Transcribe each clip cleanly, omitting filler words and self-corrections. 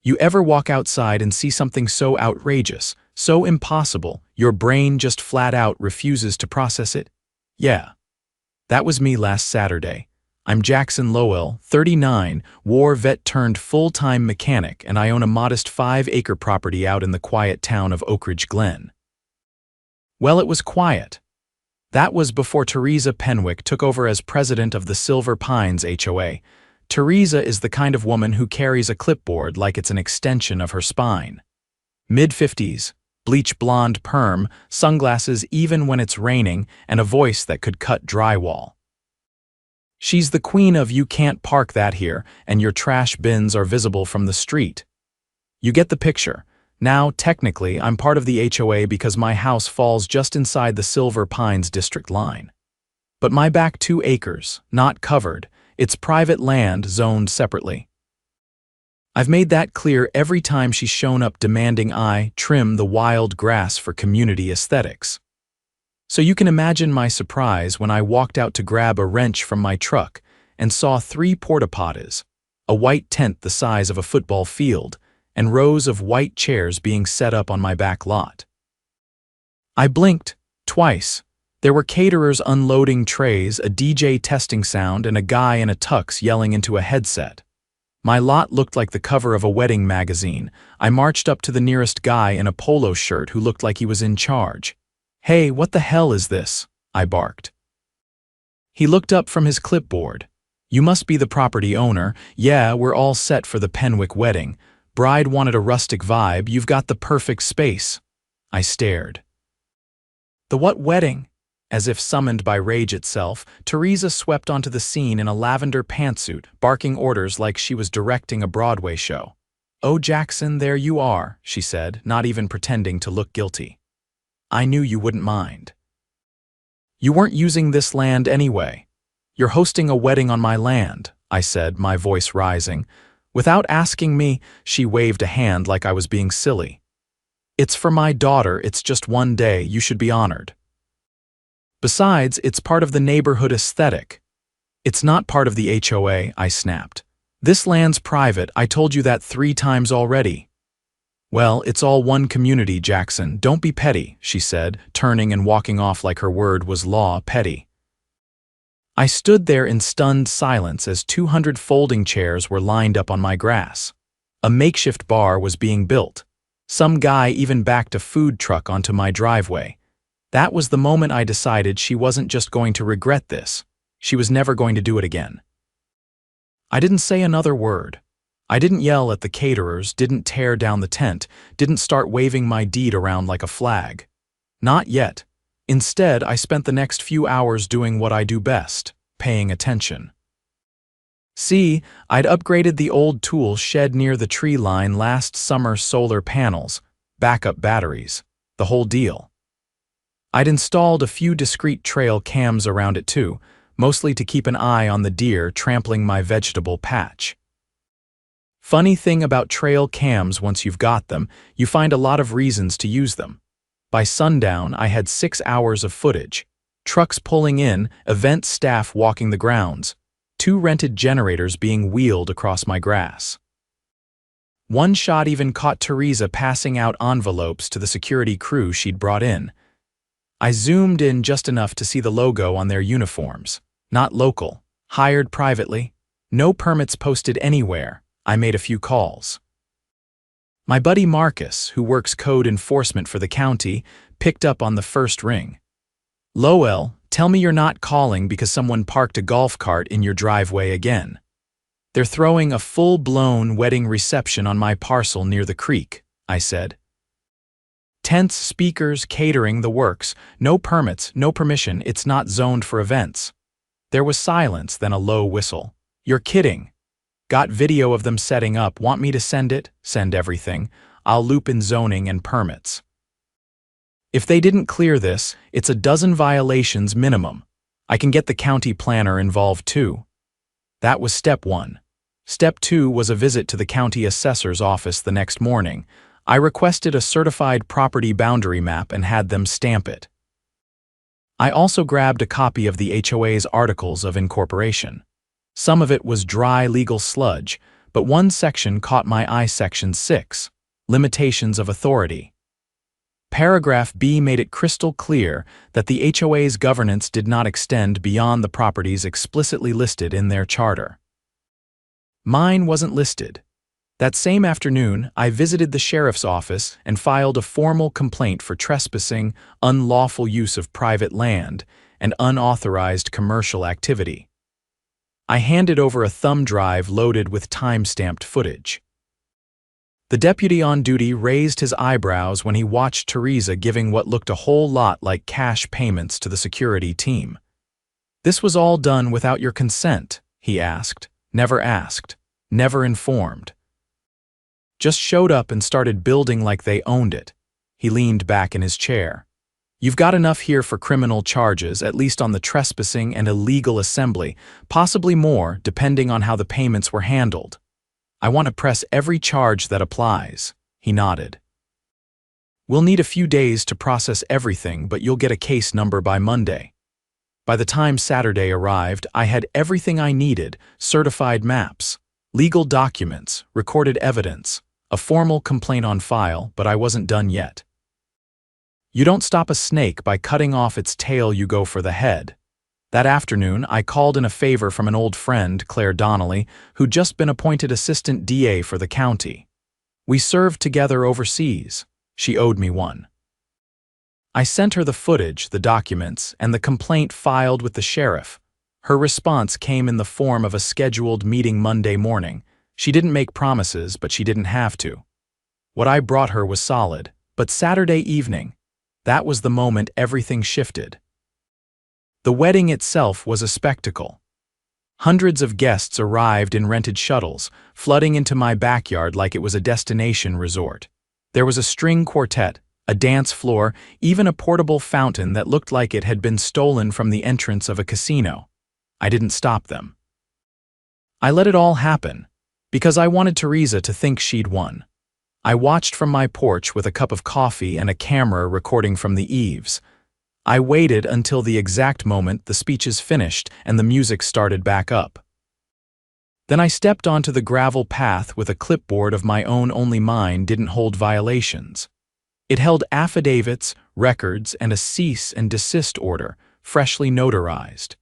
You ever walk outside and see something so outrageous, so impossible, your brain just flat out refuses to process it? Yeah. That was me last Saturday. I'm Jackson Lowell, 39, war vet turned full-time mechanic, and I own a modest 5-acre property out in the quiet town of Oak Ridge Glen. Well, it was quiet. That was before Teresa Penwick took over as president of the Silver Pines HOA. Teresa is the kind of woman who carries a clipboard like it's an extension of her spine. Mid-50s, bleach blonde perm, sunglasses even when it's raining, and a voice that could cut drywall. She's the queen of "you can't park that here, and your trash bins are visible from the street." You get the picture. Now, technically, I'm part of the HOA because my house falls just inside the Silver Pines district line. But my back 2 acres, not covered, it's private land zoned separately. I've made that clear every time she's shown up demanding I trim the wild grass for community aesthetics. So you can imagine my surprise when I walked out to grab a wrench from my truck and saw 3 porta-potties, a white tent the size of a football field, and rows of white chairs being set up on my back lot. I blinked, twice. There were caterers unloading trays, a DJ testing sound, and a guy in a tux yelling into a headset. My lot looked like the cover of a wedding magazine. I marched up to the nearest guy in a polo shirt who looked like he was in charge. "Hey, what the hell is this?" I barked. He looked up from his clipboard. "You must be the property owner. Yeah, we're all set for the Penwick wedding. Bride wanted a rustic vibe. You've got the perfect space." I stared. "The what wedding?" As if summoned by rage itself, Teresa swept onto the scene in a lavender pantsuit, barking orders like she was directing a Broadway show. "Oh, Jackson, there you are," she said, not even pretending to look guilty. "I knew you wouldn't mind. You weren't using this land anyway. You're hosting a wedding on my land," I said, my voice rising. "Without asking me," she waved a hand like I was being silly. "It's for my daughter. It's just one day. You should be honored. Besides, it's part of the neighborhood aesthetic." "It's not part of the HOA," I snapped. "This land's private. I told you that 3 times already." "Well, it's all one community, Jackson. Don't be petty," she said, turning and walking off like her word was law. Petty. I stood there in stunned silence as 200 folding chairs were lined up on my grass. A makeshift bar was being built. Some guy even backed a food truck onto my driveway. That was the moment I decided she wasn't just going to regret this. She was never going to do it again. I didn't say another word. I didn't yell at the caterers, didn't tear down the tent, didn't start waving my deed around like a flag. Not yet. Instead, I spent the next few hours doing what I do best, paying attention. See, I'd upgraded the old tool shed near the tree line last summer, solar panels, backup batteries, the whole deal. I'd installed a few discrete trail cams around it too, mostly to keep an eye on the deer trampling my vegetable patch. Funny thing about trail cams, once you've got them, you find a lot of reasons to use them. By sundown, I had 6 hours of footage. Trucks pulling in, event staff walking the grounds, 2 rented generators being wheeled across my grass. One shot even caught Teresa passing out envelopes to the security crew she'd brought in. I zoomed in just enough to see the logo on their uniforms. Not local, hired privately, no permits posted anywhere. I made a few calls. My buddy Marcus, who works code enforcement for the county, picked up on the first ring. "Lowell, tell me you're not calling because someone parked a golf cart in your driveway again. They're throwing a full-blown wedding reception on my parcel near the creek," I said. "Tents, speakers, catering, the works. No permits, no permission. It's not zoned for events." There was silence, then a low whistle. "You're kidding. Got video of them setting up. Want me to send it?" "Send everything. I'll loop in zoning and permits. If they didn't clear this, it's a dozen violations minimum. I can get the county planner involved too." That was step 1. Step 2 was a visit to the county assessor's office the next morning. I requested a certified property boundary map and had them stamp it. I also grabbed a copy of the HOA's Articles of Incorporation. Some of it was dry legal sludge, but one section caught my eye: Section 6, Limitations of Authority. Paragraph B made it crystal clear that the HOA's governance did not extend beyond the properties explicitly listed in their charter. Mine wasn't listed. That same afternoon, I visited the sheriff's office and filed a formal complaint for trespassing, unlawful use of private land, and unauthorized commercial activity. I handed over a thumb drive loaded with time-stamped footage. The deputy on duty raised his eyebrows when he watched Teresa giving what looked a whole lot like cash payments to the security team. "This was all done without your consent," he asked. "Never asked. Never informed. Just showed up and started building like they owned it." He leaned back in his chair. "You've got enough here for criminal charges, at least on the trespassing and illegal assembly, possibly more, depending on how the payments were handled. I want to press every charge that applies." He nodded. "We'll need a few days to process everything, but you'll get a case number by Monday." By the time Saturday arrived, I had everything I needed: certified maps, legal documents, recorded evidence, a formal complaint on file, but I wasn't done yet. You don't stop a snake by cutting off its tail, you go for the head. That afternoon, I called in a favor from an old friend, Claire Donnelly, who'd just been appointed assistant DA for the county. We served together overseas. She owed me one. I sent her the footage, the documents, and the complaint filed with the sheriff. Her response came in the form of a scheduled meeting Monday morning. She didn't make promises, but she didn't have to. What I brought her was solid, but Saturday evening, that was the moment everything shifted. The wedding itself was a spectacle. Hundreds of guests arrived in rented shuttles, flooding into my backyard like it was a destination resort. There was a string quartet, a dance floor, even a portable fountain that looked like it had been stolen from the entrance of a casino. I didn't stop them. I let it all happen, because I wanted Teresa to think she'd won. I watched from my porch with a cup of coffee and a camera recording from the eaves. I waited until the exact moment the speeches finished and the music started back up. Then I stepped onto the gravel path with a clipboard of my own, only mine didn't hold violations. It held affidavits, records, and a cease and desist order, freshly notarized.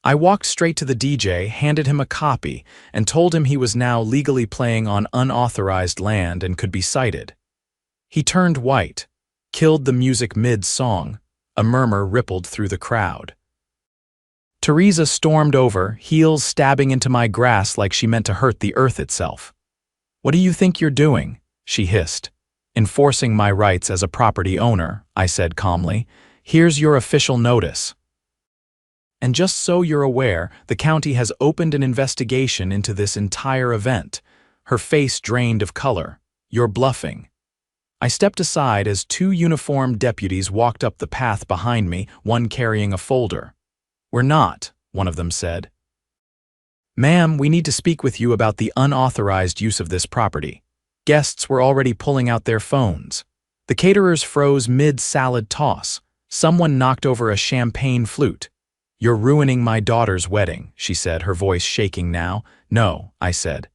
I walked straight to the DJ, handed him a copy, and told him he was now legally playing on unauthorized land and could be cited. He turned white, killed the music mid-song. A murmur rippled through the crowd. Teresa stormed over, heels stabbing into my grass like she meant to hurt the earth itself. "What do you think you're doing?" she hissed. "Enforcing my rights as a property owner," I said calmly. "Here's your official notice. And just so you're aware, the county has opened an investigation into this entire event." Her face drained of color. "You're bluffing." I stepped aside as two uniformed deputies walked up the path behind me, one carrying a folder. "We're not," one of them said. "Ma'am, we need to speak with you about the unauthorized use of this property." Guests were already pulling out their phones. The caterers froze mid-salad toss. Someone knocked over a champagne flute. "You're ruining my daughter's wedding," she said, her voice shaking now. "No," I said.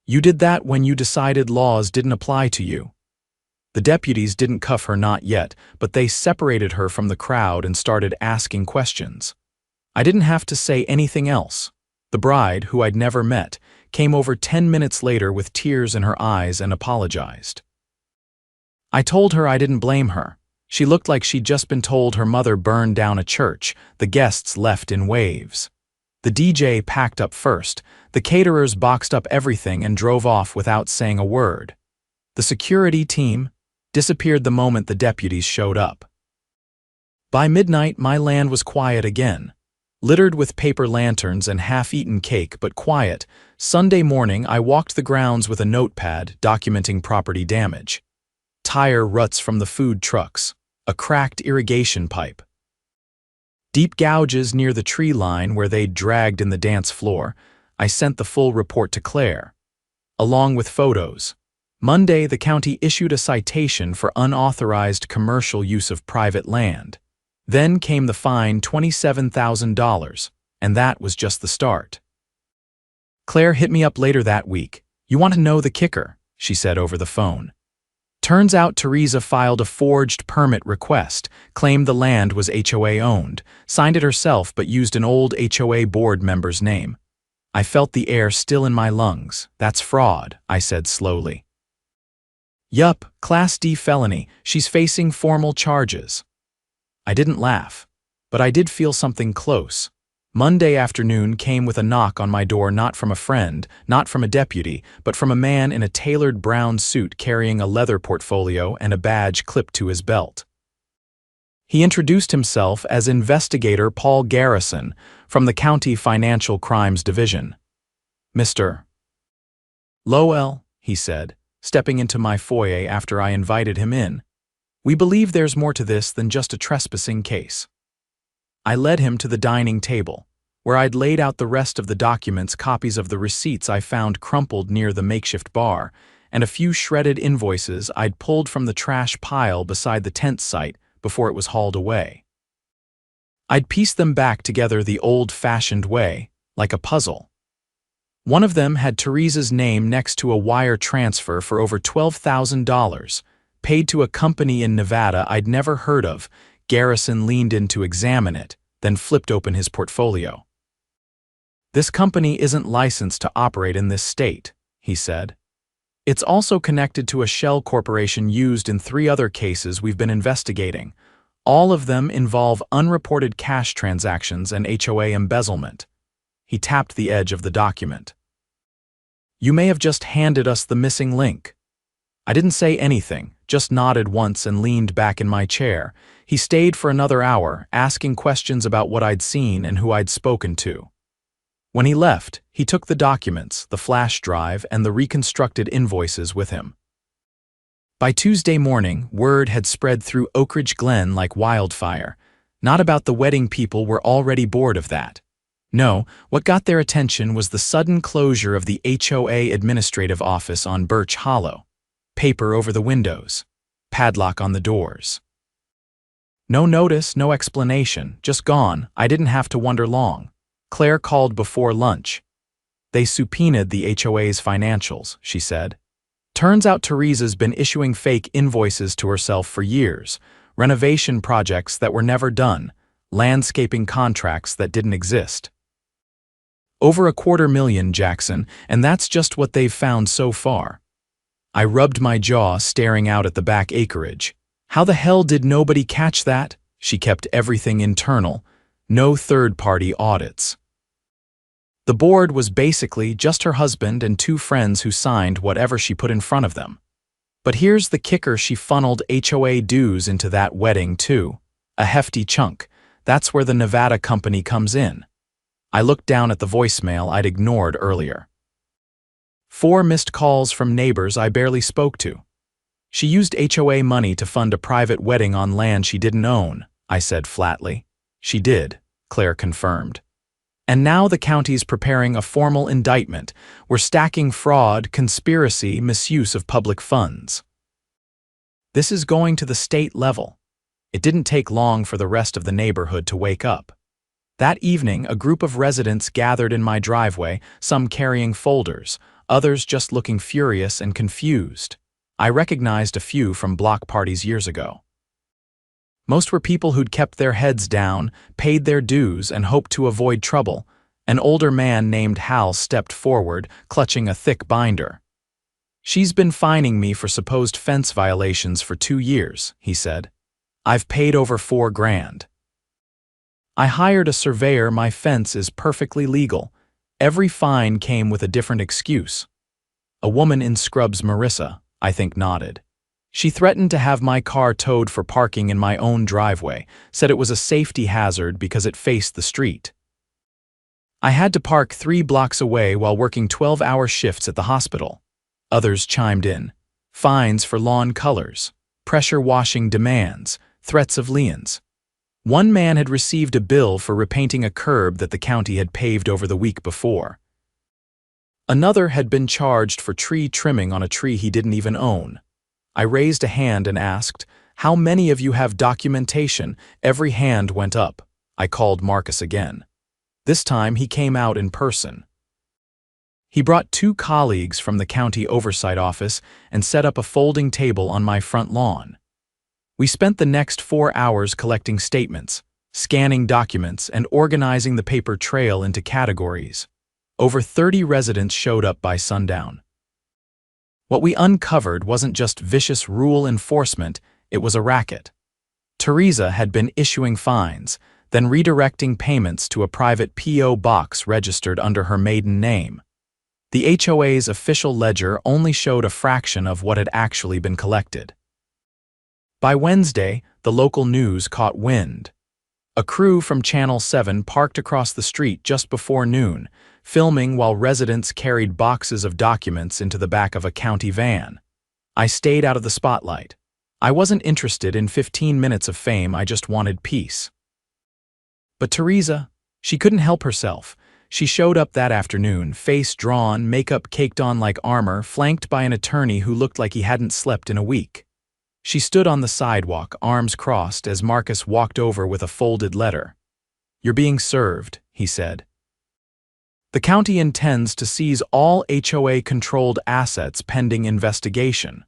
"You did that when you decided laws didn't apply to you." The deputies didn't cuff her, not yet, but they separated her from the crowd and started asking questions. I didn't have to say anything else. The bride, who I'd never met, came over 10 minutes later with tears in her eyes and apologized. I told her I didn't blame her. She looked like she'd just been told her mother burned down a church. The guests left in waves. The DJ packed up first. The caterers boxed up everything and drove off without saying a word. The security team disappeared the moment the deputies showed up. By midnight, my land was quiet again. Littered with paper lanterns and half-eaten cake, but quiet. Sunday morning, I walked the grounds with a notepad documenting property damage. Tire ruts from the food trucks, a cracked irrigation pipe, deep gouges near the tree line where they'd dragged in the dance floor. I sent the full report to Claire, along with photos. Monday, the county issued a citation for unauthorized commercial use of private land. Then came the fine, $27,000, and that was just the start. Claire hit me up later that week. You want to know the kicker, she said over the phone. Turns out Teresa filed a forged permit request, claimed the land was HOA owned, signed it herself but used an old HOA board member's name. I felt the air still in my lungs. That's fraud, I said slowly. Yup, Class D felony. She's facing formal charges. I didn't laugh, but I did feel something close. Monday afternoon came with a knock on my door, not from a friend, not from a deputy, but from a man in a tailored brown suit carrying a leather portfolio and a badge clipped to his belt. He introduced himself as Investigator Paul Garrison from the County Financial Crimes Division. Mr. Lowell, he said, stepping into my foyer after I invited him in. We believe there's more to this than just a trespassing case. I led him to the dining table, where I'd laid out the rest of the documents, copies of the receipts I found crumpled near the makeshift bar, and a few shredded invoices I'd pulled from the trash pile beside the tent site before it was hauled away. I'd pieced them back together the old-fashioned way, like a puzzle. One of them had Teresa's name next to a wire transfer for over $12,000, paid to a company in Nevada I'd never heard of. Garrison leaned in to examine it, then flipped open his portfolio. This company isn't licensed to operate in this state, he said. It's also connected to a shell corporation used in 3 other cases we've been investigating. All of them involve unreported cash transactions and HOA embezzlement. He tapped the edge of the document. You may have just handed us the missing link. I didn't say anything, just nodded once and leaned back in my chair. He stayed for another hour, asking questions about what I'd seen and who I'd spoken to. When he left, he took the documents, the flash drive, and the reconstructed invoices with him. By Tuesday morning, word had spread through Oak Ridge Glen like wildfire. Not about the wedding people were already bored of that. No, what got their attention was the sudden closure of the HOA administrative office on Birch Hollow. Paper over the windows, padlock on the doors. No notice, no explanation, just gone. I didn't have to wonder long. Claire called before lunch. They subpoenaed the HOA's financials, she said. Turns out Teresa's been issuing fake invoices to herself for years, renovation projects that were never done, landscaping contracts that didn't exist. Over $250,000, Jackson, and that's just what they've found so far. I rubbed my jaw, staring out at the back acreage. How the hell did nobody catch that? She kept everything internal. No third-party audits. The board was basically just her husband and 2 friends who signed whatever she put in front of them. But here's the kicker: she funneled HOA dues into that wedding too. A hefty chunk. That's where the Nevada company comes in. I looked down at the voicemail I'd ignored earlier. 4 missed calls from neighbors I barely spoke to. She used HOA money to fund a private wedding on land she didn't own, I said flatly. She did, Claire confirmed. And now the county's preparing a formal indictment. We're stacking fraud, conspiracy, misuse of public funds. This is going to the state level. It didn't take long for the rest of the neighborhood to wake up. That evening, a group of residents gathered in my driveway, some carrying folders, others just looking furious and confused. I recognized a few from block parties years ago. Most were people who'd kept their heads down, paid their dues, and hoped to avoid trouble. An older man named Hal stepped forward, clutching a thick binder. She's been fining me for supposed fence violations for 2 years, he said. I've paid over $4 grand. I hired a surveyor. My fence is perfectly legal. Every fine came with a different excuse. A woman in scrubs, Marissa, I think, nodded. She threatened to have my car towed for parking in my own driveway, said it was a safety hazard because it faced the street. I had to park 3 blocks away while working 12-hour shifts at the hospital. Others chimed in. Fines for lawn colors, pressure washing demands, threats of liens. One man had received a bill for repainting a curb that the county had paved over the week before. Another had been charged for tree trimming on a tree he didn't even own. I raised a hand and asked, "How many of you have documentation?" Every hand went up. I called Marcus again. This time he came out in person. He brought 2 colleagues from the county oversight office and set up a folding table on my front lawn. We spent the next 4 hours collecting statements, scanning documents, and organizing the paper trail into categories. Over 30 residents showed up by sundown. What we uncovered wasn't just vicious rule enforcement, it was a racket. Teresa had been issuing fines, then redirecting payments to a private P.O. box registered under her maiden name. The HOA's official ledger only showed a fraction of what had actually been collected. By Wednesday, the local news caught wind. A crew from Channel 7 parked across the street just before noon, filming while residents carried boxes of documents into the back of a county van. I stayed out of the spotlight. I wasn't interested in 15 minutes of fame, I just wanted peace. But Teresa, she couldn't help herself. She showed up that afternoon, face drawn, makeup caked on like armor, flanked by an attorney who looked like he hadn't slept in a week. She stood on the sidewalk, arms crossed, as Marcus walked over with a folded letter. "You're being served," he said. "The county intends to seize all HOA-controlled assets pending investigation."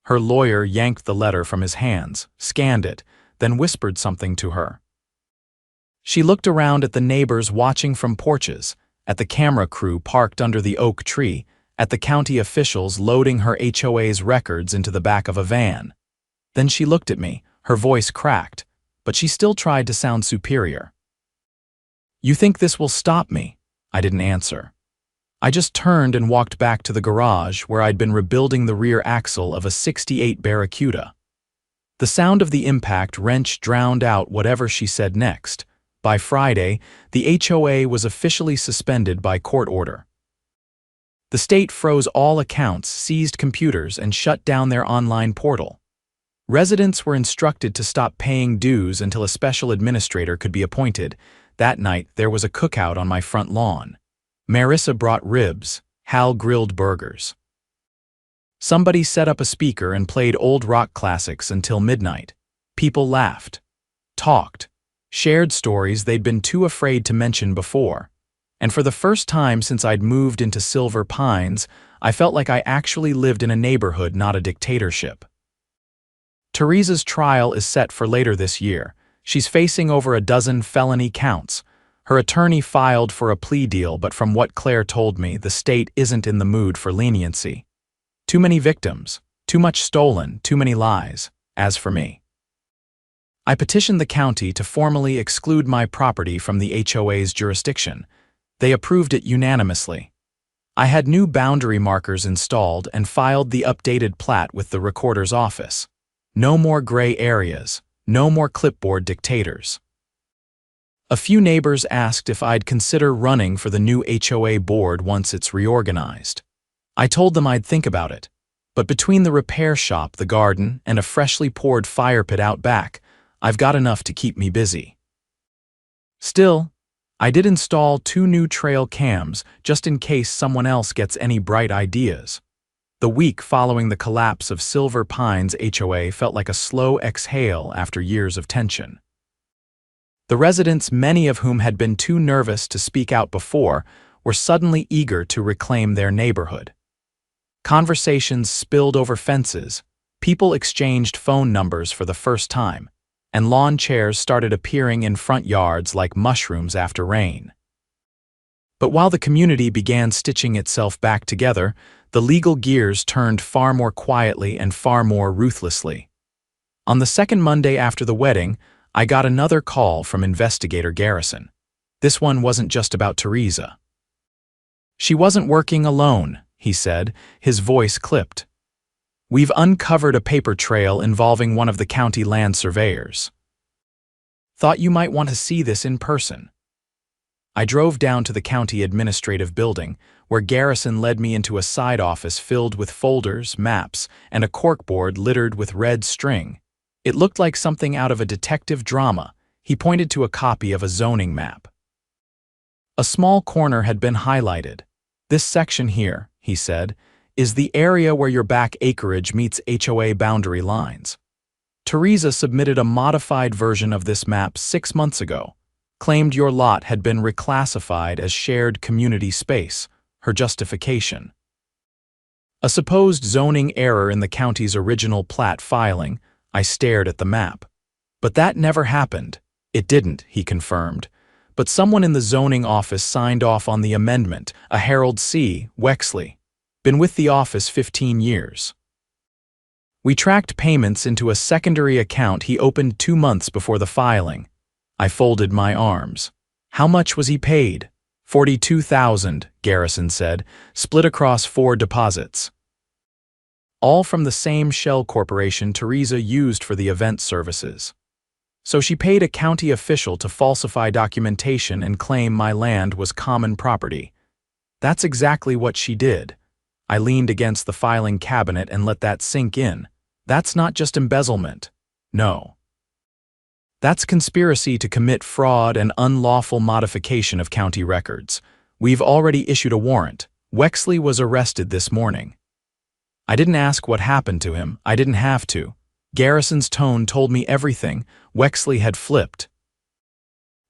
Her lawyer yanked the letter from his hands, scanned it, then whispered something to her. She looked around at the neighbors watching from porches, at the camera crew parked under the oak tree, at the county officials loading her HOA's records into the back of a van. Then she looked at me, her voice cracked, but she still tried to sound superior. "You think this will stop me?" I didn't answer. I just turned and walked back to the garage where I'd been rebuilding the rear axle of a '68 Barracuda. The sound of the impact wrench drowned out whatever she said next. By Friday, the HOA was officially suspended by court order. The state froze all accounts, seized computers, and shut down their online portal. Residents were instructed to stop paying dues until a special administrator could be appointed. That night, there was a cookout on my front lawn. Marissa brought ribs, Hal grilled burgers. Somebody set up a speaker and played old rock classics until midnight. People laughed, talked, shared stories they'd been too afraid to mention before. And for the first time since I'd moved into Silver Pines, I felt like I actually lived in a neighborhood, not a dictatorship. Teresa's trial is set for later this year. She's facing over a dozen felony counts. Her attorney filed for a plea deal, but from what Claire told me, the state isn't in the mood for leniency. Too many victims, too much stolen, too many lies. As for me, I petitioned the county to formally exclude my property from the HOA's jurisdiction. They approved it unanimously. I had new boundary markers installed and filed the updated plat with the recorder's office. No more gray areas, no more clipboard dictators. A few neighbors asked if I'd consider running for the new HOA board once it's reorganized. I told them I'd think about it, but between the repair shop, the garden, and a freshly poured fire pit out back, I've got enough to keep me busy. Still, I did install 2 new trail cams just in case someone else gets any bright ideas. The week following the collapse of Silver Pines HOA felt like a slow exhale after years of tension. The residents, many of whom had been too nervous to speak out before, were suddenly eager to reclaim their neighborhood. Conversations spilled over fences, people exchanged phone numbers for the first time, and lawn chairs started appearing in front yards like mushrooms after rain. But while the community began stitching itself back together, the legal gears turned far more quietly and far more ruthlessly. On the second Monday after the wedding, I got another call from Investigator Garrison. This one wasn't just about Teresa. "She wasn't working alone," he said, his voice clipped. "We've uncovered a paper trail involving one of the county land surveyors. Thought you might want to see this in person." I drove down to the county administrative building, where Garrison led me into a side office filled with folders, maps, and a corkboard littered with red string. It looked like something out of a detective drama. He pointed to a copy of a zoning map. A small corner had been highlighted. "This section here," he said, "is the area where your back acreage meets HOA boundary lines." Teresa submitted a modified version of this map 6 months ago, claimed your lot had been reclassified as shared community space, her justification. A supposed zoning error in the county's original plat filing. I stared at the map. But that never happened. It didn't, he confirmed. But someone in the zoning office signed off on the amendment, a Harold C. Wexley. Been with the office 15 years. We tracked payments into a secondary account he opened 2 months before the filing. I folded my arms. How much was he paid? $42,000, Garrison said, split across 4 deposits. All from the same shell corporation Teresa used for the event services. So she paid a county official to falsify documentation and claim my land was common property. That's exactly what she did. I leaned against the filing cabinet and let that sink in. That's not just embezzlement. No. That's conspiracy to commit fraud and unlawful modification of county records. We've already issued a warrant. Wexley was arrested this morning. I didn't ask what happened to him. I didn't have to. Garrison's tone told me everything. Wexley had flipped.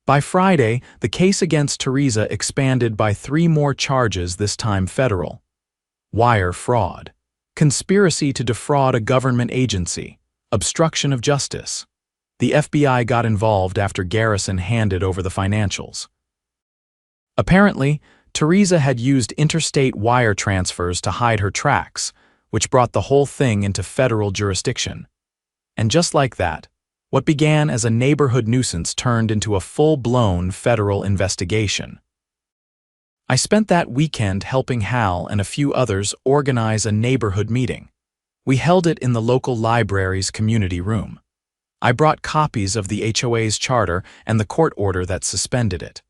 By Friday, the case against Teresa expanded by 3 more charges, this time federal. Wire fraud, conspiracy to defraud a government agency, obstruction of justice. The FBI got involved after Garrison handed over the financials. Apparently, Teresa had used interstate wire transfers to hide her tracks, which brought the whole thing into federal jurisdiction. And just like that, what began as a neighborhood nuisance turned into a full-blown federal investigation. I spent that weekend helping Hal and a few others organize a neighborhood meeting. We held it in the local library's community room. I brought copies of the HOA's charter and the court order that suspended it.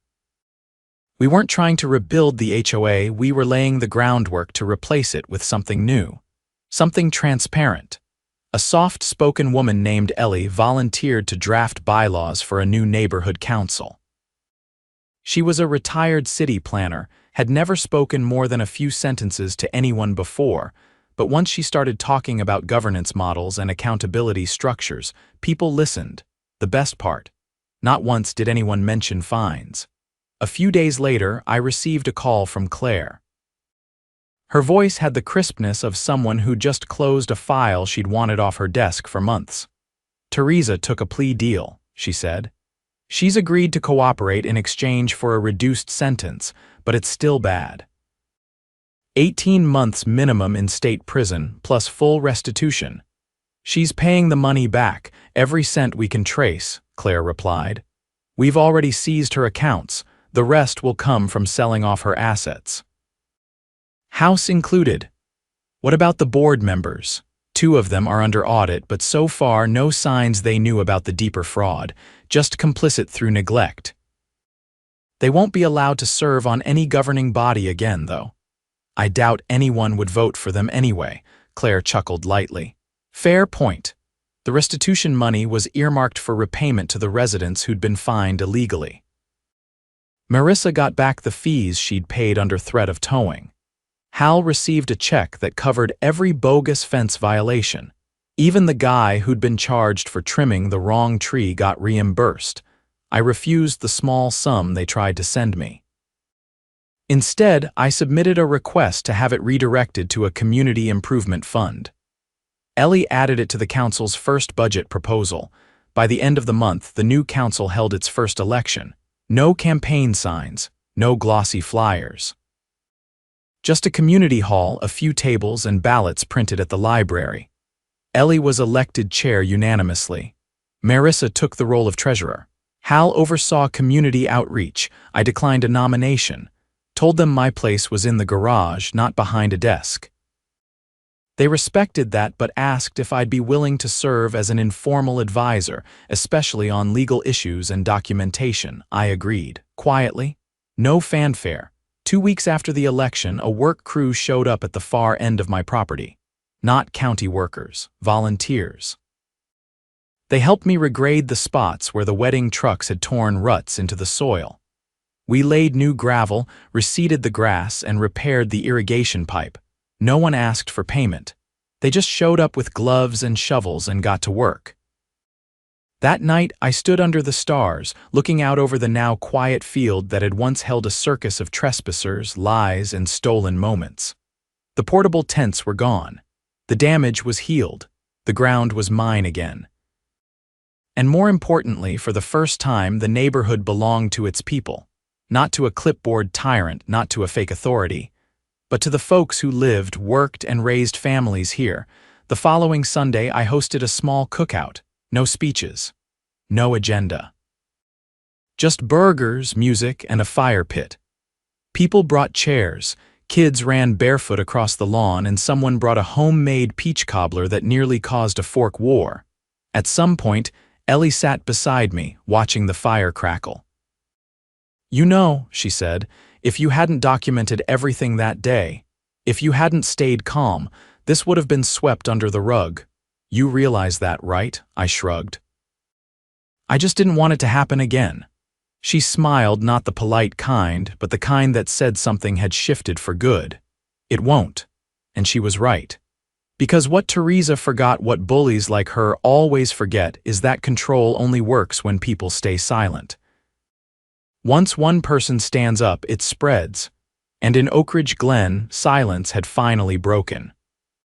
We weren't trying to rebuild the HOA, we were laying the groundwork to replace it with something new, something transparent. A soft-spoken woman named Ellie volunteered to draft bylaws for a new neighborhood council. She was a retired city planner, had never spoken more than a few sentences to anyone before, but once she started talking about governance models and accountability structures, people listened. The best part, not once did anyone mention fines. A few days later, I received a call from Claire. Her voice had the crispness of someone who just closed a file she'd wanted off her desk for months. Teresa took a plea deal, she said. She's agreed to cooperate in exchange for a reduced sentence, but it's still bad. 18 months minimum in state prison, plus full restitution. She's paying the money back, every cent we can trace, Claire replied. We've already seized her accounts. The rest will come from selling off her assets. House included. What about the board members? 2 of them are under audit, but so far no signs they knew about the deeper fraud, just complicit through neglect. They won't be allowed to serve on any governing body again, though. I doubt anyone would vote for them anyway, Claire chuckled lightly. Fair point. The restitution money was earmarked for repayment to the residents who'd been fined illegally. Marissa got back the fees she'd paid under threat of towing. Hal received a check that covered every bogus fence violation. Even the guy who'd been charged for trimming the wrong tree got reimbursed. I refused the small sum they tried to send me. Instead, I submitted a request to have it redirected to a community improvement fund. Ellie added it to the council's first budget proposal. By the end of the month, the new council held its first election. No campaign signs, no glossy flyers. Just a community hall, a few tables, and ballots printed at the library. Ellie was elected chair unanimously. Marissa took the role of treasurer. Hal oversaw community outreach. I declined a nomination. Told them my place was in the garage, not behind a desk. They respected that but asked if I'd be willing to serve as an informal advisor, especially on legal issues and documentation. I agreed. Quietly. No fanfare. 2 weeks after the election, a work crew showed up at the far end of my property. Not county workers, volunteers. They helped me regrade the spots where the wetting trucks had torn ruts into the soil. We laid new gravel, reseeded the grass, and repaired the irrigation pipe. No one asked for payment. They just showed up with gloves and shovels and got to work. That night, I stood under the stars, looking out over the now quiet field that had once held a circus of trespassers, lies, and stolen moments. The portable tents were gone. The damage was healed. The ground was mine again. And more importantly, for the first time, the neighborhood belonged to its people. Not to a clipboard tyrant, not to a fake authority, but to the folks who lived, worked, and raised families here. The following Sunday, I hosted a small cookout. No speeches. No agenda. Just burgers, music, and a fire pit. People brought chairs, kids ran barefoot across the lawn, and someone brought a homemade peach cobbler that nearly caused a fork war. At some point, Ellie sat beside me, watching the fire crackle. "You know," she said, "if you hadn't documented everything that day, if you hadn't stayed calm, this would have been swept under the rug. You realize that, right?" I shrugged. "I just didn't want it to happen again." She smiled, not the polite kind, but the kind that said something had shifted for good. It won't. And she was right. Because what Teresa forgot, what bullies like her always forget, is that control only works when people stay silent. Once one person stands up, it spreads. And in Oak Ridge Glen, silence had finally broken.